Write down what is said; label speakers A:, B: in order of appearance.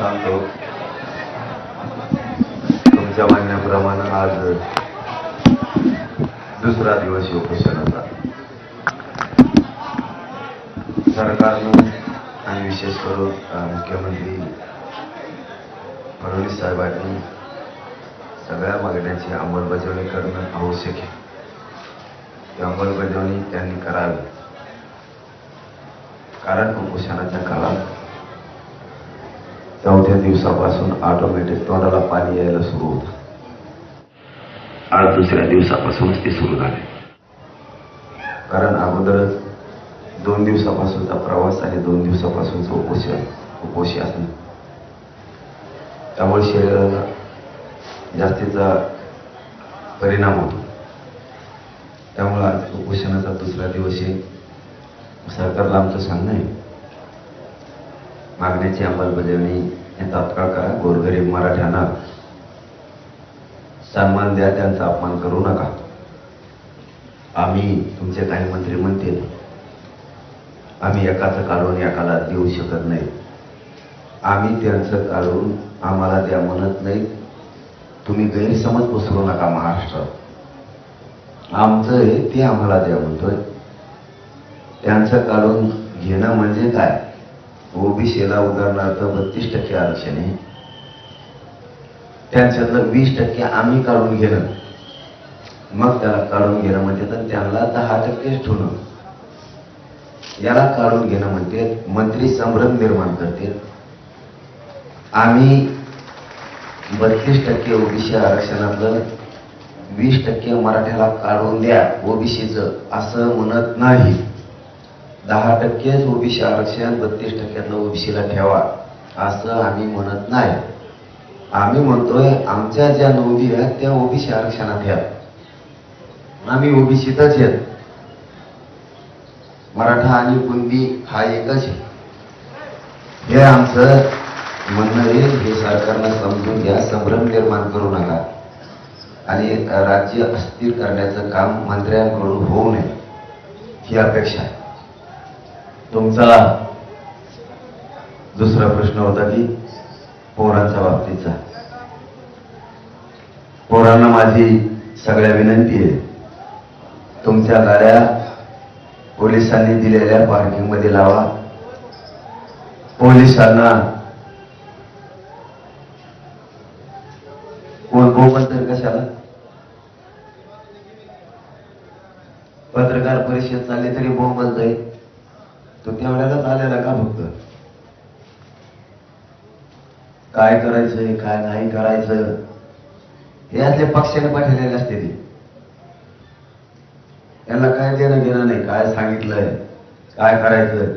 A: सांगतो, तुमच्या म्हणण्याप्रमाणे आज दुसरा दिवस उपोषणाचा. सरकारनं आणि विशेष करून मुख्यमंत्री फडणवीस साहेबांनी सगळ्या मागण्यांची अंमलबजावणी करणं आवश्यक आहे. ती अंमलबजावणी त्यांनी करावी, कारण उपोषणाच्या काळात चौथ्या दिवसापासून ऑटोमॅटिक तोंडाला पाणी यायला सुरू होतं. आज दुसऱ्या दिवसापासूनच ते सुरू झाले, कारण अगोदरच 2 दिवसापासूनचा प्रवास आणि 2 दिवसापासूनचं उपोषण त्यामुळे शरीराला जास्तीचा परिणाम होतो. त्यामुळे आज उपोषणाचा दुसरा दिवस आहे. सरकारला आमचं सांगणं आहे, मागण्याची अंमलबजावणी तात्काळ करा. गोरगरीब मराठ्यांना सन्मान द्या, त्यांचा अपमान करू नका. आम्ही तुमचे काही मंत्री म्हणतील आम्ही एकाचं काढून एकाला देऊ शकत नाही. आम्ही त्यांचं काढून आम्हाला द्या म्हणत नाही. तुम्ही गैरसमज पसरू नका. महाराष्ट्रात आमचं आहे ते आम्हाला द्या म्हणतोय. त्यांचं काढून घेणं म्हणजे काय? ओबीसीला उदाहरणार्थ 32% आरक्षण आहे, त्यांच्यातलं 20% आम्ही काढून घेणं, मग त्याला काढून घेणं म्हणते. तर त्यांना 10%च ठेवणं, याला काढून घेणं म्हणते. मंत्री संभ्रम निर्माण करते. आम्ही 32% ओबीसी आरक्षणातलं 20% मराठ्याला काढून द्या ओबीसीचं असं म्हणत नाही. 10%च ओबीसी आरक्षण 32%तलं ओबीसीला ठेवा असं आम्ही म्हणत नाही. आम्ही म्हणतोय आमच्या ज्या नोंदी आहेत त्या ओबीसी आरक्षणात घ्या. आम्ही ओबीसीतच आहेत. मराठा आणि कुणबी हा एकच आहे, हे आमचं म्हणणं आहे. हे सरकारनं समजून घ्या. संभ्रम निर्माण करू नका आणि राज्य अस्थिर करण्याचं काम मंत्र्यांकडून होऊ नये ही अपेक्षा आहे. तुमचा दुसरा प्रश्न होता की पोरांच्या बाबतीचा. पोरांना माझी सगळ्या विनंती आहे, तुमच्या गाड्या पोलिसांनी दिलेल्या पार्किंग मध्ये लावा. पोलिसांना कोण बोलत तर कशाला? पत्रकार परिषद चालली तरी बोंबलतोय. तो त्यावेळेलाच आलेला का? फक्त काय करायचंय काय नाही करायचं हे असले पक्षाने पाठवलेले असते. ते त्यांना काय देणं घेणं नाही. काय सांगितलंय काय करायचं